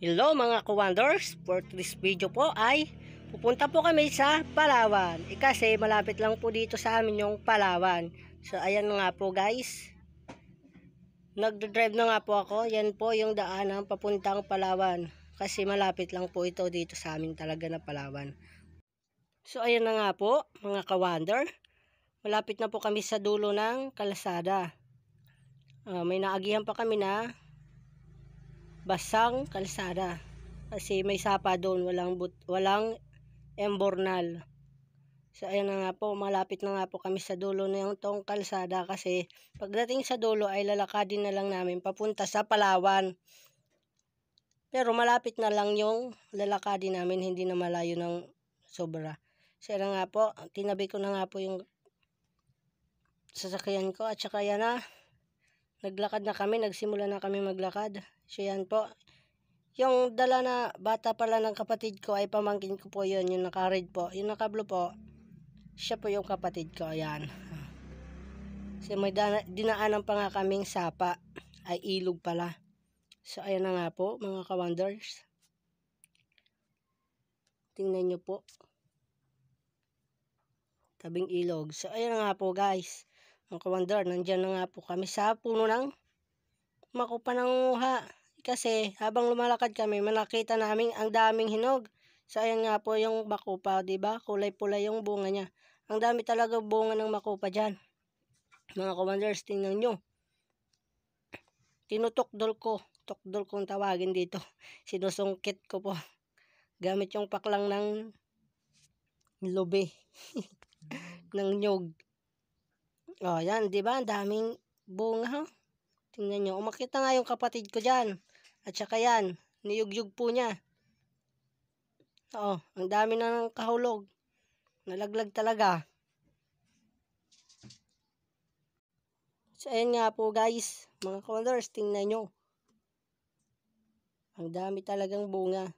Hello mga ka-wonders, for this video po ay pupunta po kami sa Palawan. Kasi malapit lang po dito sa amin yung Palawan. So ayan nga po guys, nagdadrive na nga po ako. Yan po yung daanan papuntang Palawan. Kasi malapit lang po ito dito sa amin talaga na Palawan. So ayan na nga po mga ka-wonder, malapit na po kami sa dulo ng kalsada. May naagihan pa kami na basang kalsada kasi may sapa doon, walang embornal. So ayan na nga po, malapit na nga po kami sa dulo na yung tong kalsada kasi pagdating sa dulo ay lalakadin na lang namin papunta sa Palawan. Pero malapit na lang yung lalakadin namin, hindi na malayo ng sobra. So ayan nga po, tinabi ko na nga po yung sasakyan ko at saka yan na, naglakad na kami, nagsimula na kami maglakad. So yan po, yung dala na bata pala ng kapatid ko ay pamangkin ko po yun, yung naka-red po. Yung naka-blue po, siya po yung kapatid ko, ayan. So may dinaanan pa nga kaming sapa, ay ilog pala. So ayan na nga po mga ka-wonders. Tingnan nyo po, tabing ilog. So ayan na nga po guys, mga ka-wonder, nandyan na nga po kami sa puno ng makupa nangunguha. Kasi habang lumalakad kami, nakita namin ang daming hinog. So ayan nga po yung makupa, 'di ba? Kulay-pula yung bunga niya. Ang dami talaga bunga ng makupa diyan. Mga ka-wonders, tingnan nyo. Tinutokdol kong tawagin dito. Sinusungkit ko po. Gamit yung paklang ng lobe. ng nyog. Oh, yan, 'di ba? Ang daming bunga, ha? Tingnan nyo. Umakit na nga yung kapatid ko diyan. At saka yan, niyugyug po niya. Oo, ang dami na ng kahulog. Nalaglag talaga. So, ayan nga po guys, mga ka-wonders, tingnan nyo. Ang dami talagang bunga.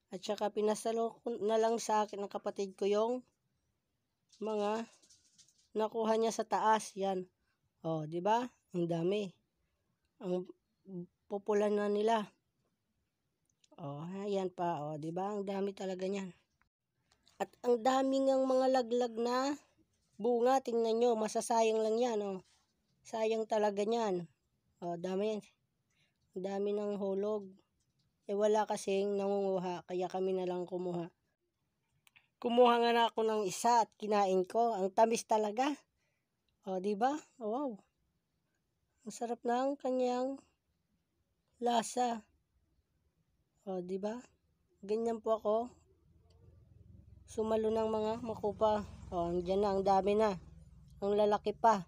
At saka pinasalo na lang sa akin ng kapatid ko yung mga nakuha niya sa taas. Yan. Oh, di ba? Ang dami. Ang popular na nila. Oh, ayan pa. Oh, di ba? Ang dami talaga niyan. At ang dami ngang mga laglag na bunga. Tingnan nyo, masasayang lang yan. Oh. Sayang talaga niyan. Oh, dami yan. Ang dami ng hulog. Wala kasing nangunguha, kaya kami na lang kumuha. Kumuha nga na ako ng isa at kinain ko. Ang tamis talaga. Oh, di ba? Oh, wow. Ang sarap ng kanyang lasa. Oh, di ba? Ganyan po ako sumalo ng mga makupa. Oh, andyan na, ang dami na. Ang lalaki pa.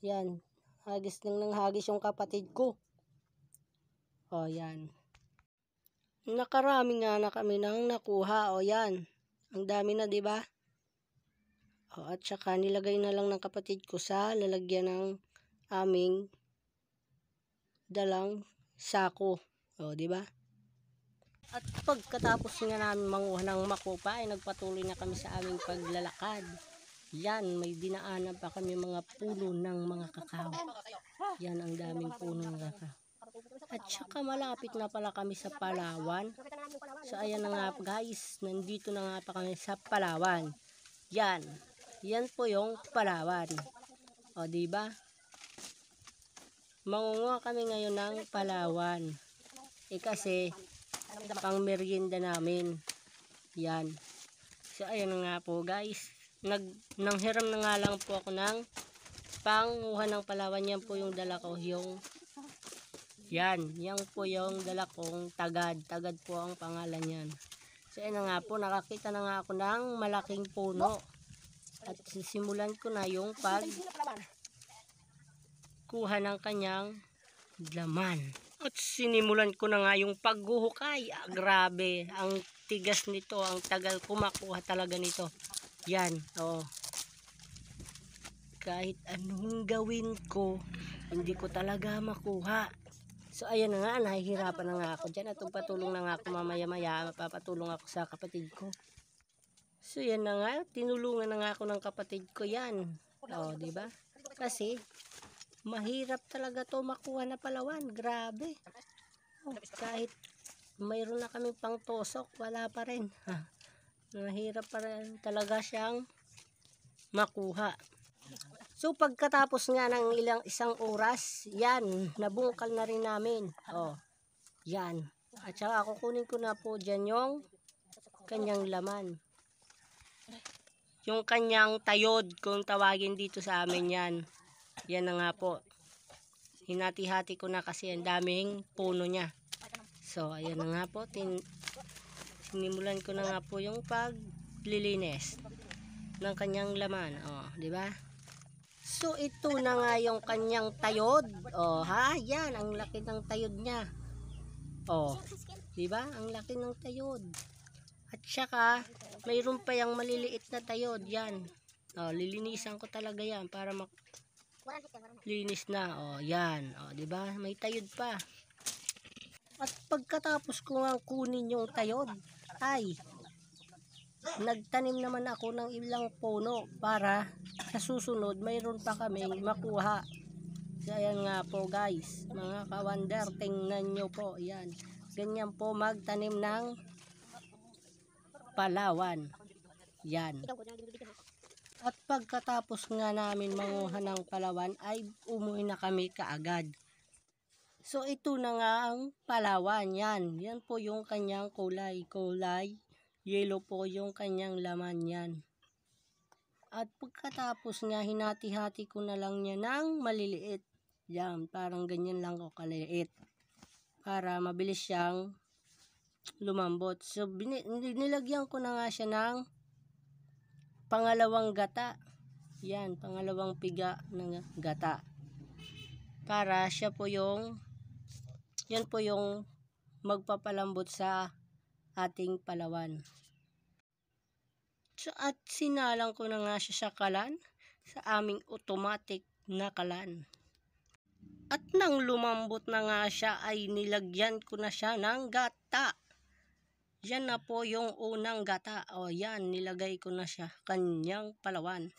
Yan. Hagis lang ng hagis yung kapatid ko. Oh, yan. Nakarami nga na kami nang nakuha. Oh, yan. Ang dami na, di ba? Oh, at saka nilagay na lang ng kapatid ko sa lalagyan ng aming dalang sako. Oh, di ba? At pagkatapos nga namin manguha ng makupa ay nagpatuloy na kami sa aming paglalakad. Yan, may dinaanan pa kami mga puno ng mga kakao. Yan, ang daming puno ng kakao. At saka malapit na pala kami sa Palawan. So ayan na nga guys, nandito na nga pa kami sa Palawan. Yan. Yan po yung Palawan. O di ba? Mangunguha kami ngayon ng Palawan. Kasi pang merienda namin. Yan. So ayan na nga po guys. Nanghiram na nga lang po ako ng panguha ng Palawan. Yan po yung dala ko, yung yan po yung dala kong tagad. Tagad po ang pangalan yan. So ayan na nga po, nakakita na nga ako ng malaking puno. At sisimulan ko na yung kuha ng kanyang laman. At sinimulan ko na nga yung paghuhukay. Grabe, ang tigas nito, ang tagal ko makuha talaga nito. Yan, oh. Kahit anong gawin ko, hindi ko talaga makuha. So ayan na nga, nahihirapan na nga ako dyan. At patulong na nga ako mamaya-maya, mapapatulong ako sa kapatid ko. So yan na nga, tinulungan na nga ako ng kapatid ko yan. O, di ba? Kasi mahirap talaga to makuha na Palawan. Grabe. kahit mayroon na kami pang tusok, wala pa rin. Mahirap pa rin talaga siyang makuha. So pagkatapos nga ng isang oras, yan, nabungkal na rin namin. Yan. At saka kukunin ko na po dyan yung kanyang laman. Yung kanyang tayod, kung tawagin dito sa amin yan. Yan na nga po. Hinati-hati ko na kasi ang daming puno niya. So ayan na nga po. Sinimulan ko na nga po yung paglilinis ng kanyang laman. Di ba? So ito na nga yung kanyang tayod. Yan ang laki ng tayod niya. Di ba? Ang laki ng tayod. At saka mayroon pa yung maliliit na tayod. Yan. Lilinisan ko talaga yan para linis na. Yan. Di ba? May tayod pa. At pagkatapos ko nga kunin yung tayod, ay nagtanim naman ako ng ilang puno para sa susunod mayroon pa kaming makuha. So ayan nga po guys, mga kawander, tingnan nyo po, yan. Ganyan po magtanim ng palawan. Yan. At pagkatapos nga namin manguha ng palawan ay umuwi na kami kaagad. So ito na nga ang palawan. Yan. Yan po yung kanyang kulay. Yellow po yung kanyang laman yan. At pagkatapos nga hinati-hati ko na lang niya ng maliliit. Yan. Parang ganyan lang o kaliliit. Para mabilis siyang lumambot. So nilagyan ko na nga siya ng pangalawang gata. Yan. Pangalawang piga ng gata. Para siya po yung yan po yung magpapalambot sa ating palawan. So, at sinalang ko na nga siya sa kalan, sa aming automatic na kalan. At nang lumambot na nga siya ay nilagyan ko na siya ng gata. Yan na po yung unang gata. Yan, nilagay ko na siya kanyang palawan.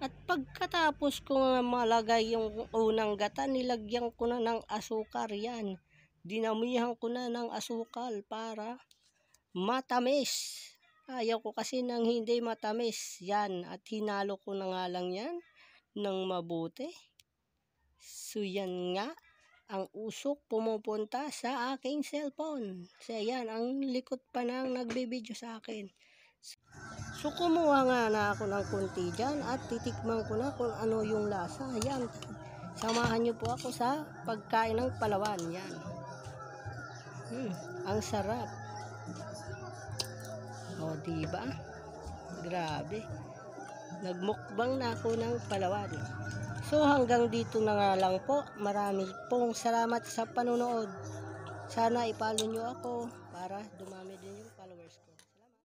At pagkatapos ko nga malagay yung unang gata, nilagyan ko na ng asukar. Yan. Dinamihan ko na ng asukal para matamis. Ayaw ko kasi nang hindi matamis. Yan. At hinalo ko na nga lang yan ng mabuti. So yan nga. Ang usok pumupunta sa aking cellphone. So yan. Ang likod pa nang nagbibideo sa akin. So kumuha nga na ako ng kunti dyan. At titikman ko na kung ano yung lasa. Yan. Samahan nyo po ako sa pagkain ng palawan. Yan. Ang sarap. Diba? Grabe. Nagmukbang na ako ng palawan. So hanggang dito na nga lang po. Marami pong salamat sa panonood. Sana ipalo nyo ako para dumami din yung followers ko.